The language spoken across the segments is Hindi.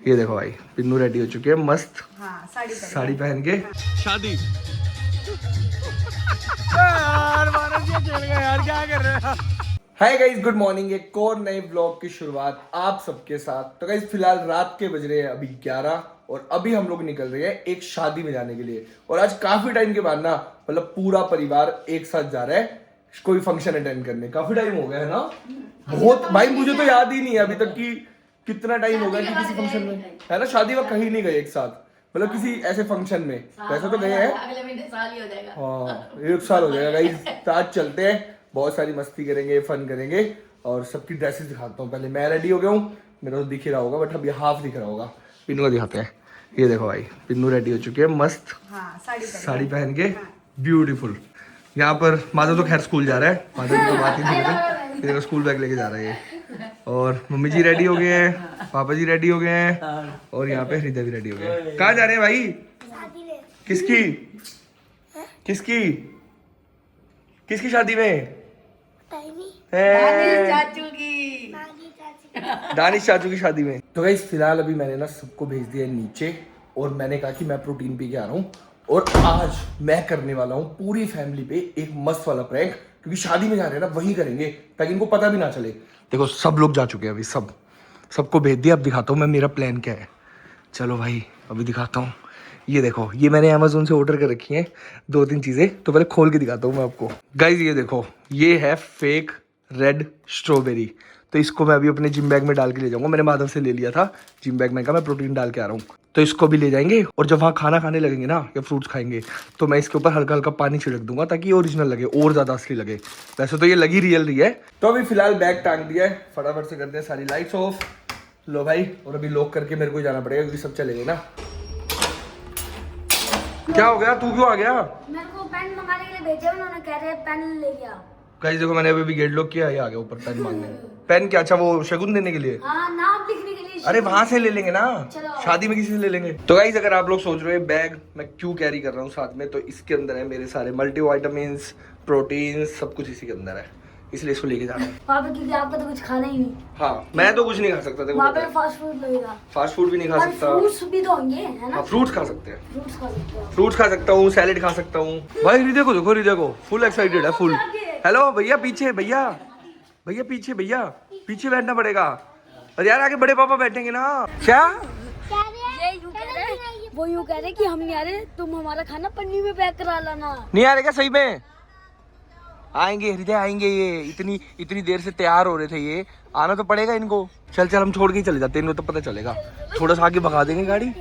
ये देखो भाई पिन्नू रेडी हो चुके हैं मस्त। हाँ, साड़ी पहन के शादी। यार क्या कर रहे हैं। Hi guys, good morning. एक और नए ब्लॉग की शुरुआत आप सबके साथ। तो गाइस फिलहाल रात के बज रहे हैं अभी 11 और अभी हम लोग निकल रहे हैं एक शादी में जाने के लिए। और आज काफी टाइम के बाद ना मतलब पूरा परिवार एक साथ जा रहा है कोई फंक्शन अटेंड करने। काफी टाइम हो गया है ना, बहुत भाई। मुझे तो याद ही नहीं है अभी तक कि कितना टाइम हो गया कि किसी फंक्शन में है ना शादी में कहीं नहीं गए एक साथ, मतलब किसी ऐसे फंक्शन में। वैसे तो गए हैं, अगले महीने साल ही हो जाएगा। हाँ 1 साल हो जाएगा गाइस। तो आज चलते हैं, बहुत सारी मस्ती करेंगे, फन करेंगे और सबकी ड्रेसेस दिखाता हूँ। पहले मैं रेडी हो गया हूँ, मेरा तो दिख ही रहा होगा बट अभी हाफ दिख रहा होगा। पिन्नू को दिखाते हैं। ये देखो भाई पिन्नू रेडी हो चुके हैं मस्त। हाँ, साड़ी पहन के ब्यूटीफुल। यहाँ पर माधव तो खैर स्कूल जा रहा है, माधव की तो बात ही नहीं है, स्कूल बैग लेके जा रहा है ये। और मम्मी जी रेडी हो गए हैं, पापा जी रेडी हो गए हैं और यहाँ पे हृदय भी रेडी हो गए हैं। कहाँ जा रहे हैं भाई? किसकी किसकी किसकी शादी में? चाचू की। दानिश चाचू की शादी में। तो गाइस फिलहाल अभी मैंने ना सबको भेज दिया नीचे और मैंने कहा कि मैं प्रोटीन पी के आ रहा हूँ और आज मैं करने वाला हूँ पूरी फैमिली पे एक मस्त वाला प्रैंक। क्योंकि शादी में जा रहे हैं ना, वही करेंगे ताकि इनको पता भी ना चले। देखो सब लोग जा चुके हैं अभी, सबको भेज दिया। अब दिखाता हूँ मैं मेरा प्लान क्या है। चलो भाई अभी दिखाता हूँ। ये देखो, ये मैंने अमेज़न से ऑर्डर कर रखी हैं 2-3 चीज़ें, तो पहले खोल के दिखाता हूँ मैं आपको। गाइज ये देखो, ये है फेक रेड स्ट्रॉबेरी। तो इसको मैं अभी अपने जिम बैग में डाल के ले जाऊंगा। मैंने माधव से ले लिया था जिम बैग में, का मैं प्रोटीन डाल के आ रहा हूँ। तो इसको भी ले जाएंगे और जब वहाँ खाना खाने लगेंगे ना या फ्रूट्स खाएंगे तो मैं इसके ऊपर हल्का हल्का पानी छिड़क दूंगा ताकि ये ओरिजिनल लगे और ज़्यादा असली लगे। वैसे तो ये लगी रियल रही है। तो अभी फिलहाल बैग टांग दिया है, फटाफट से करते हैं सारी लाइट्स ऑफ। लो भाई, और अभी लॉक करके मेरे को जाना पड़ेगा क्योंकि सब चले गए ना। क्या हो गया, तू क्यों आ गया? मेरे को पेन मंगाने के लिए भेजा, उन्होंने कह रहे पेन ले गया। गाइस देखो, मैंने अभी गेट लॉक किया, ये आ गया ऊपर पेन मांगने। पेन क्या? अच्छा वो शगुन देने के लिए। हाँ, नाम लिखने के लिए। अरे वहां से ले लेंगे ना, चलो। शादी में किसी से ले लेंगे। तो गाइस अगर आप लोग सोच रहे हो बैग मैं क्यों कैरी कर रहा हूँ साथ में, तो इसके अंदर है मेरे सारे मल्टीविटामिन्स, प्रोटीन, सब कुछ इसी के अंदर है, इसलिए इसको लेके जाना है। वहाँ पे क्योंकि आपको तो कुछ खाना ही नहीं। हाँ मैं तो कुछ नहीं खा सकता। देखो वहाँ पे फास्ट फूड लगेगा। फास्ट फूड भी नहीं खा सकता। फ्रूट्स भी तो होंगे, है ना? फ्रूट्स खा सकते हैं, फ्रूट्स खा सकते हो। फ्रूट्स खा सकता हूँ, सैलेड खा सकता हूँ। भाई हृदय को देखो, हृदय को फुल एक्साइटेड है, फुल। हेलो भैया पीछे, भैया भैया पीछे, भैया पीछे बैठना पड़ेगा। अरे यार आगे बड़े पापा बैठेंगे ना। क्या ये यूं कह रहे, वो यूं कह रहे कि हम नहीं आ रहे, तुम हमारा खाना पन्नी में पैक करा लाना। नहीं आ रहे क्या? सही में आएंगे हृदय, आएंगे। ये इतनी देर से तैयार हो रहे थे, ये आना तो पड़ेगा इनको। चल हम छोड़ के ही चले जाते हैं, इनको तो पता चलेगा। थोड़ा सा आगे भगा देंगे गाड़ी।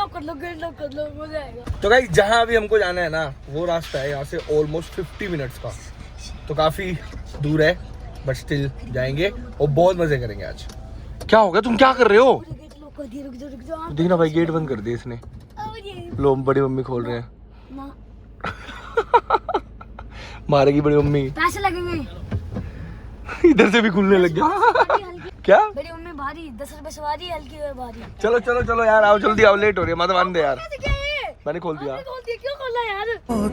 कर लो, मजा आएगा। तो गाइस जहाँ अभी हमको जाना है ना, वो रास्ता है यहाँ से ऑलमोस्ट 50 मिनट्स का, तो काफी दूर है बट स्टिल जाएंगे और बहुत मजे करेंगे आज। क्या हो गया, तुम क्या कर रहे हो? देखना भाई गेट बंद कर दिया इसने। लो बड़ी मम्मी खोल रहे हैं। मारेगी बड़ी मम्मी, पैसे लगेंगे। इधर से भी खुलने लग गया। क्या? बड़ी मम्मी भारी, 10 रुपए सवारी, हल्की है भारी। चलो यार आओ, जल्दी आओ, लेट हो रही है। मत मान दे यार, मैंने खोल दिया। क्यों खोला यार?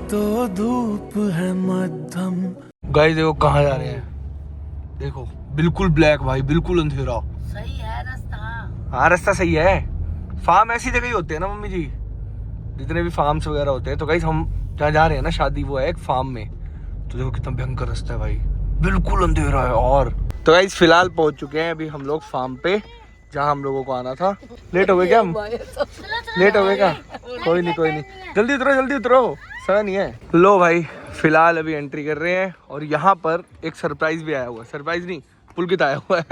तो धूप है मध्यम। गाइस देखो कहाँ जा रहे हैं, देखो बिल्कुल ब्लैक भाई, बिल्कुल अंधेरा। सही है रास्ता। हाँ रास्ता सही है। फार्म ऐसी जगह ही होते हैं ना मम्मी जी, जितने भी फार्म्स वगैरह होते हैं। तो गाइस हम जहाँ जा रहे हैं ना शादी, वो है एक फार्म में। तो देखो कितना भयंकर रास्ता है भाई, बिल्कुल अंधेरा है। और तो गाइस फिलहाल पहुंच चुके हैं अभी हम लोग फार्म पे, जहाँ हम लोगों को आना था। लेट हो गए क्या हम? लेट हो गए क्या? कोई नहीं, जल्दी उतरो, समय नहीं है। लो भाई फिलहाल अभी एंट्री कर रहे हैं और यहाँ पर एक सरप्राइज भी आया हुआ है। सरप्राइज नहीं, पुलकित आया हुआ है।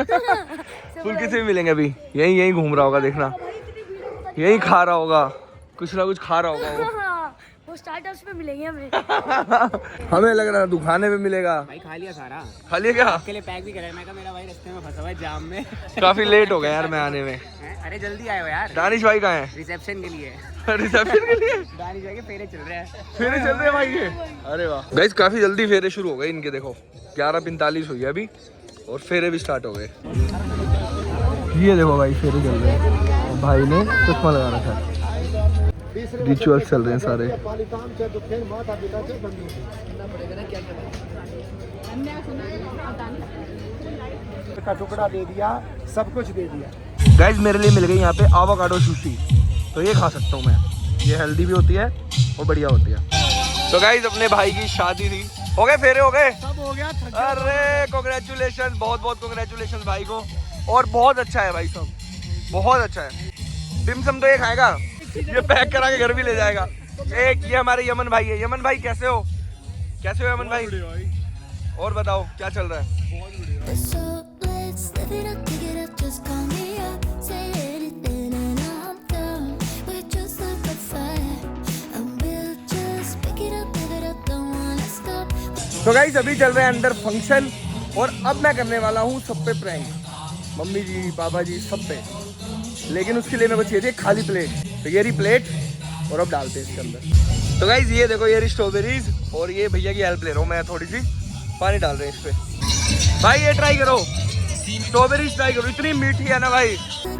पुलकित से भी मिलेंगे अभी, यही घूम रहा होगा, देखना यही खा रहा होगा, कुछ ना कुछ खा रहा होगा वो स्टार्टर्स पे मिलेंगे हमें। हमें लग रहा है तू खाने में मिलेगा। भाई खा लिया सारा, खा लिया क्या? आपके लिए पैक भी करा है। मैं कहा मेरा भाई रास्ते में फंसा हुआ है जाम में। काफी लेट हो गया यार मैं आने में। अरे जल्दी आयो यार। दानिश भाई कहाँ है? रिसेप्शन के लिए। रिसेप्शन के लिए दानिश भाई के फेरे चल रहे हैं। फेरे चल रहे हैं भाई ये। अरे वाह गाइस काफी जल्दी फेरे शुरू हो गए इनके। देखो 11:45 हुई है अभी और फेरे भी स्टार्ट हो गए। ये देखो भाई फेरे चल रहे हैं, भाई ने चश्मा लगा रखा है। रिचुअल्स चल रहे हैं सारे। का टुकड़ा दे दिया, सब कुछ दे दिया। गाइस मेरे लिए मिल गई यहाँ पे एवोकाडो सुशी, तो ये खा सकता हूँ मैं। ये हेल्दी भी होती है और बढ़िया होती है। तो गाइस अपने भाई की शादी थी, हो गए फेरे, हो गए सब हो गया। अरे कॉन्ग्रेचुलेशन, बहुत बहुत कॉन्ग्रेचुलेशन भाई को। और बहुत अच्छा है भाई सब, बहुत अच्छा है। डिमसम तो ये खाएगा, ये पैक करा के घर भी ले जाएगा। एक ये हमारे यमन भाई है। यमन भाई कैसे हो, कैसे हो यमन भाई? और बताओ क्या चल रहा है? So let's live it up, pick it up, just call me up. Say anything and I'm down. We just like a fire, and we'll just pick it up, don't wanna stop. तो गाइस अभी चल रहे हैं अंदर फंक्शन, और अब मैं करने वाला हूँ सब पे प्रैंक, मम्मी जी पापा जी सब पे। लेकिन उसके लिए मेरे को चाहिए थी खाली प्लेट, तो ये रही प्लेट, और अब डालते हैं इसके अंदर। तो गाइस ये देखो, ये रही स्ट्रॉबेरीज, और ये भैया की हेल्प ले रहा हूँ मैं, थोड़ी सी पानी डाल रहे हैं इस पे। भाई ये ट्राई करो, स्ट्रॉबेरीज ट्राई करो, इतनी मीठी है ना भाई।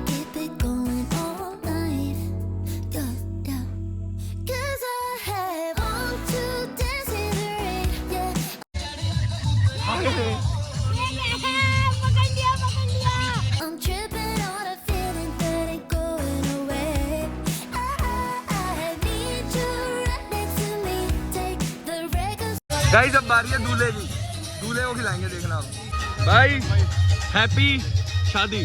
Keep it going all night, yeah, yeah. 'Cause I have on to dance in the rain, yeah. I'm tripping on a feeling that ain't going away. I need you right next to me. Take the records. Guys अब बारी है दूल्हे की, दूल्हे को खिलाएंगे, देखना आप। भाई हैप्पी शादी।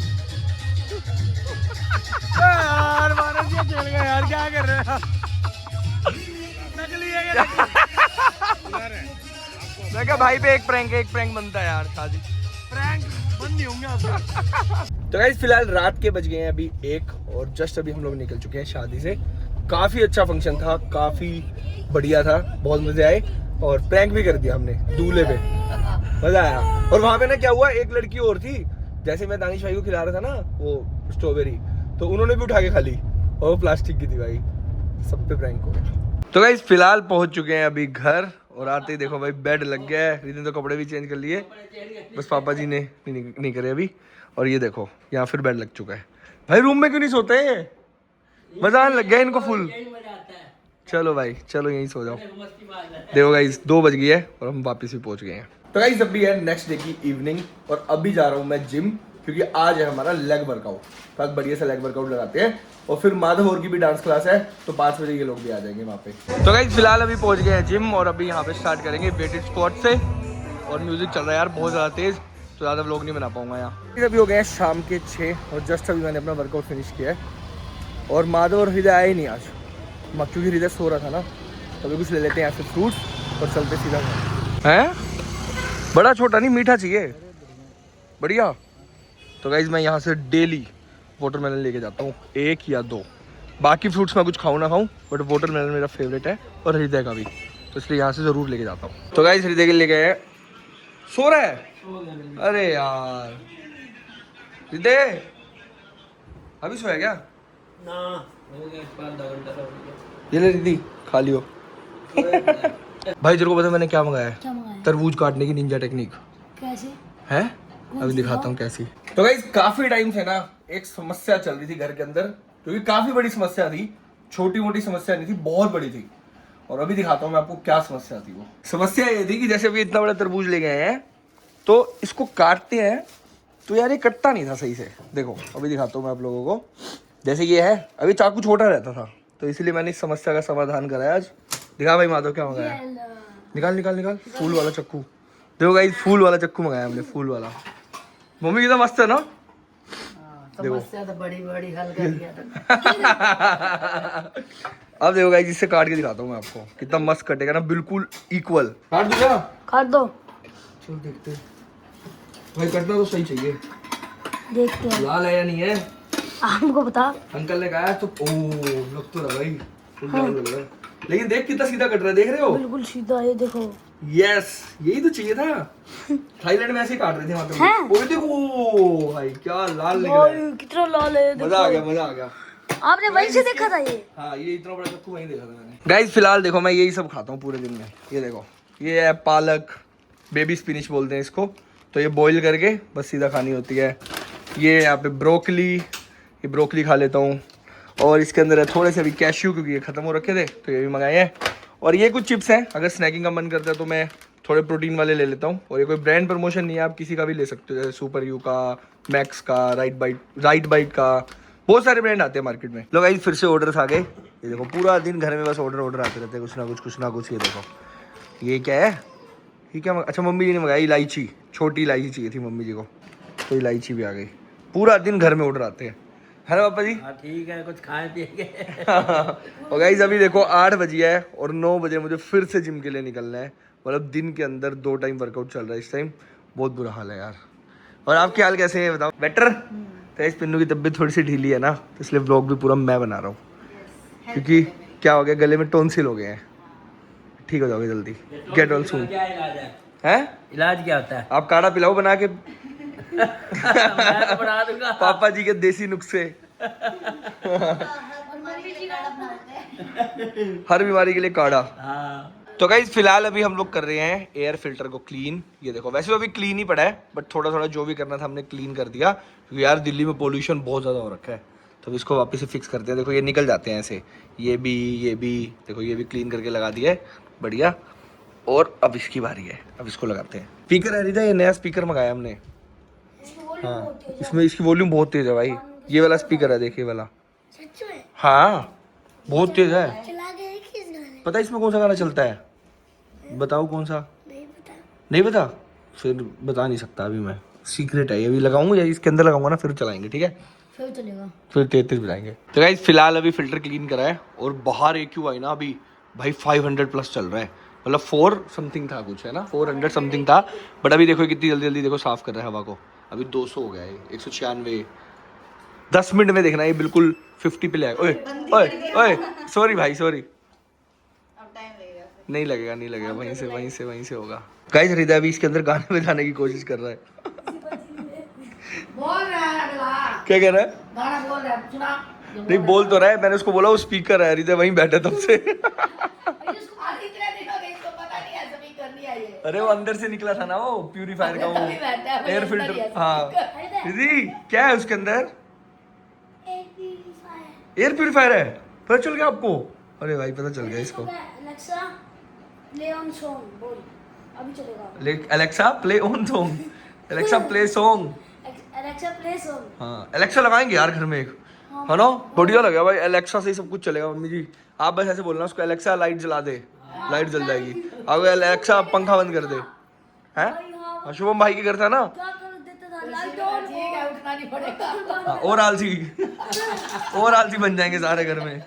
यार मानस ये खेल गया यार, क्या कर रहे हैं? नकली है क्या? मैं क्या भाई पे एक प्रैंक बनता है यार, शादी प्रैंक बंद नहीं होंगे आप। तो गाइस फिलहाल रात के बज गए हैं अभी 1, और जस्ट अभी हम लोग निकल चुके हैं शादी से। काफी अच्छा फंक्शन था, काफी बढ़िया था, बहुत मजे आए, और प्रैंक भी कर दिया हमने दूल्हे पे, मजा आया। और वहां पे ना क्या हुआ, एक लड़की और थी, जैसे मैं दानिश भाई को खिला रहा था ना वो स्ट्रॉबेरी, तो उन्होंने भी उठा के खा ली, और वो प्लास्टिक की थी भाई। सब पे प्रैंक हो गया। तो गाइस फिलहाल पहुंच चुके हैं अभी घर, और आते ही देखो भाई बेड लग गया है। रितिन तो कपड़े भी चेंज कर लिए, बस पापा जी ने नहीं करे अभी। और ये देखो यहाँ फिर बेड लग चुका है। भाई रूम में क्यों नहीं सोते हैं? मजा आने लग गया इनको फुल। चलो भाई चलो यहीं सो जाओ। देखो गाइस 2 बज गई है और हम वापस भी पहुंच गए हैं। तो गाइस अभी है नेक्स्ट डे की इवनिंग, और अभी जा रहा हूँ मैं जिम, क्योंकि आज है हमारा लेग वर्कआउट। तो आज बढ़िया सा लेग वर्कआउट लगाते हैं, और फिर माधव और की भी डांस क्लास है, तो 5 बजे ये लोग भी आ जाएंगे वहाँ पे। तो गाइस फिलहाल अभी पहुंच गए हैं जिम, और अभी यहाँ पे स्टार्ट करेंगे वेटेड स्क्वाट से। और म्यूजिक चल रहा है यार बहुत ज़्यादा तेज़, तो ज़्यादा व्लॉग नहीं बना पाऊंगा यहाँ। अभी हो गए हैं शाम के 6, और जस्ट अभी मैंने अपना वर्कआउट फिनिश किया है। और माधव और हृदय आए नहीं आज, क्योंकि हृदय सो रहा था ना, तो अभी कुछ ले लेते हैं यहाँ से फ्रूट्स, और चलते सीधा हैं। बड़ा छोटा नहीं, मीठा चाहिए, बढ़िया। तो गाइज मैं यहाँ से डेली वाटरमेलन लेके जाता हूँ, 1 या 2। बाकी फ्रूट्स मैं कुछ खाऊँ ना खाऊँ, बट वाटरमेलन मेरा फेवरेट है, और हृदय का भी, तो इसलिए यहाँ से ज़रूर लेके जाता हूँ। तो गाइज हृदय के ले गए, सो रहा है। अरे यार हृदय अभी सोया क्या? ये ले दीदी खा लियो। भाई तेरे को पता मैंने क्या मंगाया है? क्या मंगाया? तरबूज काटने की निंजा टेक्निक कैसे? है, अभी दिखाता हूँ कैसी। तो गाइस काफी टाइम से ना एक समस्या चल रही थी घर के अंदर, क्योंकि काफी बड़ी समस्या थी, छोटी मोटी समस्या नहीं थी, बहुत बड़ी थी। और अभी दिखाता हूँ मैं आपको क्या समस्या थी। वो समस्या ये थी कि जैसे अभी इतना बड़ा तरबूज ले गए हैं, तो इसको काटते हैं तो यार ये कटता नहीं था सही से। देखो अभी दिखाता हूँ मैं आप लोगों को। जैसे ये है, अभी चाकू छोटा रहता था, तो इसीलिए मैंने इस समस्या का समाधान कराया आज। दिखा भाई माधव क्या मंगाया है? निकाल निकाल निकाल, फूल वाला चक्कू। देखो गाइस फूल वाला चक्कू मंगाया हमने, फूल वाला। मम्मी कितना मस्त है ना। समस्या तो बड़ी बड़ी हल कर दिया था। अब देखो गाइस इससे काट के दिखाता हूँ मैं आपको, कितना मस्त कटेगा ना, बिल्कुल इक्वल। काट दूं क्या? काट दो, चल देखते हैं। भाई कटना तो सही चाहिए, देखते हैं लाल है या नहीं है। हमको बता। अंकल ने कहा तो ओ लग तो रहा भाई, फुल लाल लग रहा है। लेकिन देख कितना सीधा कट रहा है, देख रहे हो? बिल्कुल सीधा है, देखो। यस यही तो चाहिए था। थाईलैंड में ऐसे ही काट रहे थे वहां पे। हैं? वो देखो भाई क्या लाल निकला है। भाई कितना लाल है, मजा आ गया, मजा आ गया। आपने वहीं से देखा था ये? हाँ ये इतना बड़ा चक्कू वहीं देखा था मैंने। गाइस फिलहाल देखो मैं यही सब खाता हूँ पूरे दिन में। ये देखो ये है पालक, बेबी स्पिनिच बोलते हैं इसको, तो ये बॉईल करके बस सीधा खानी होती है। ये यहाँ पे ब्रोकली, ये ब्रोकली खा लेता हूँ। और इसके अंदर है थोड़े से अभी कैश्यू, क्योंकि ये खत्म हो रखे थे तो ये भी मंगाए हैं। और ये कुछ चिप्स हैं, अगर स्नैकिंग का मन करता है तो मैं थोड़े प्रोटीन वाले ले लेता हूँ। और ये कोई ब्रांड प्रमोशन नहीं है, आप किसी का भी ले सकते हो, जैसे सुपर यू का, मैक्स का, राइट बाइट का, बहुत सारे ब्रांड आते हैं मार्केट में। लोग गाइस फिर से ऑर्डर्स आ गए। ये देखो पूरा दिन घर में बस ऑर्डर आते रहते हैं, कुछ ना कुछ। ये देखो ये क्या है, ये क्या अच्छा मम्मी जी ने मंगाई इलायची, छोटी इलायची चाहिए थी मम्मी जी को, तो इलायची भी आ गई। पूरा दिन घर में ऑर्डर आते हैं, है ना पापा जी? ठीक है, कुछ खाए पिएंगे। और गाइस अभी देखो 8 बजे है और 9 बजे मुझे फिर से जिम के लिए निकलना है। मतलब दिन के अंदर 2 टाइम वर्कआउट चल रहा है इस टाइम, बहुत बुरा हाल है यार। और आपके हाल कैसे हैं बताओ? बेटर? तो इस पिन्नू की तबीयत थोड़ी सी ढीली है ना, तो इसलिए व्लॉग भी पूरा मैं बना रहा हूँ, क्योंकि क्या हो गया, गले में टोंसिल हो गए हैं। ठीक हो जाओगे जल्दी, गेट ऑल सून। क्या इलाज है? हैं? इलाज क्या होता है? आप काढ़ा पिलाओ बना के। मैं तो बना दूंगा। पापा जी के देसी नुस्खे, हर बीमारी के लिए काढ़ा। हाँ। तो गाइस फिलहाल अभी हम लोग कर रहे हैं एयर फिल्टर को क्लीन। ये देखो वैसे तो अभी क्लीन ही पड़ा है, बट थोड़ा थोड़ा जो भी करना था हमने क्लीन कर दिया, क्योंकि यार दिल्ली में पोल्यूशन बहुत ज़्यादा हो रखा है। तो इसको वापस से फिक्स करते हैं। देखो ये निकल जाते हैं ऐसे, ये भी देखो, ये भी क्लीन करके लगा दिया है, बढ़िया। और अब इसकी बारी है, अब इसको लगाते हैं। स्पीकर है रिदा, ये नया स्पीकर मंगाया हमने। हाँ इसमें इसकी वॉल्यूम बहुत तेज है भाई, ये वाला स्पीकर है, देखिए वाला। हाँ बहुत तेज है। पता है इसमें कौन सा गाना चलता है? बताओ कौन सा? नहीं पता? फिर बता नहीं सकता अभी मैं, सीक्रेट है ये। अभी लगाऊंगा या इसके अंदर लगाऊंगा ना, फिर चलाएंगे, ठीक है? फिर चलेगा, फिर 33 बजाएंगे। तो गाइस फिलहाल अभी फिल्टर क्लीन करा है और बाहर AQ आई ना अभी भाई 500 प्लस चल रहा है, मतलब 4 समथिंग था कुछ, है ना 400 समथिंग था। बट अभी देखो कितनी जल्दी जल्दी देखो साफ कर रहा है हवा को। अभी 200 हो गया है, 196। 10 मिनट में देखना ये बिल्कुल 50 पे ले आएगा। ओए ओए ओए सॉरी भाई सॉरी, नहीं लगेगा, वहीं से होगा। गाइस हृदय अभी इसके अंदर गाने बजाने की कोशिश कर रहा है। बोल रहा है अगला, क्या कह रहा है? गाना बोल रहा है, सुना। नहीं बोल तो रहा है, मैंने उसको बोला वो स्पीकर है, हृदय वहीं बैठा तब से। इतने दिन हो गए, इसको पता नहीं है सभी कर लिया ये। अरे वो अंदर से निकला था ना वो प्यूरीफायर का, वो अभी बैठा है, एयर अंदर ही फिल्टर। है, हाँ दीदी क्या है उसके अंदर? एयर प्यूरीफायर है, पता चल गया आपको? अरे भाई पता चल गया इसको। अलेक्सा प्ले ऑन सॉन्ग बोल, अभी चलेगा। Alexa play on song, Alexa play song. Alexa play song. हाँ एलेक्सा लगाएंगे यार घर में एक, है ना? बढ़िया लगा भाई, एलेक्सा से ही सब कुछ चलेगा। मम्मी जी आप बस ऐसे बोलना उसको, एलेक्सा लाइट जला दे, लाइट जल जाएगी। अब एलेक्सा पंखा बंद कर दे, हैं? हाँ शुभम भाई के घर था ना। क्या कर देता था, लाइट ऑन। ठीक है, उठना नहीं पड़ेगा। हाँ, और आलसी बन जाएंगे सारे घर में। और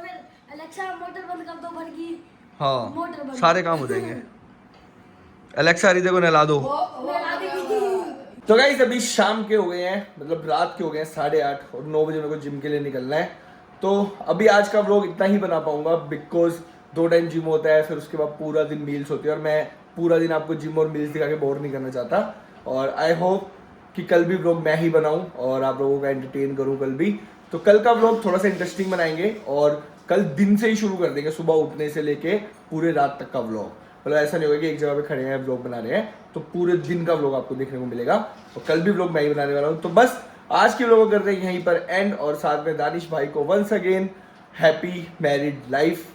फिर अलेक्सा मोटर बंद कर दो घर की। हाँ मोटर बंद। सारे काम हो जाएंगे। एलेक्सा हृदय को नहला दो। नहला देगी। तो गाइस अभी शाम के हो गए हैं, मतलब रात के हो गए हैं 8:30 और 9 बजे मेरे को जिम के लिए निकलना है। तो अभी आज का व्लॉग इतना ही बना पाऊंगा, बिकॉज 2 टाइम जिम होता है, फिर उसके बाद पूरा दिन मील्स होती है और मैं पूरा दिन आपको जिम और मील्स दिखा के बोर नहीं करना चाहता। और आई होप कि कल भी व्लॉग मैं ही बनाऊं और आप लोगों को एंटरटेन करूं कल भी। तो कल का व्लॉग थोड़ा सा इंटरेस्टिंग बनाएंगे और कल दिन से ही शुरू कर देंगे, सुबह उठने से लेके पूरे रात तक का व्लॉग। मतलब ऐसा नहीं होगा कि एक जगह पे खड़े हैं व्लॉग बना रहे हैं, तो पूरे दिन का व्लॉग आपको देखने को मिलेगा। और कल भी व्लॉग मैं ही बनाने वाला हूँ। तो बस आज की व्लॉग को करते हैं यहीं पर एंड, और साथ में दानिश भाई को once again happy married life.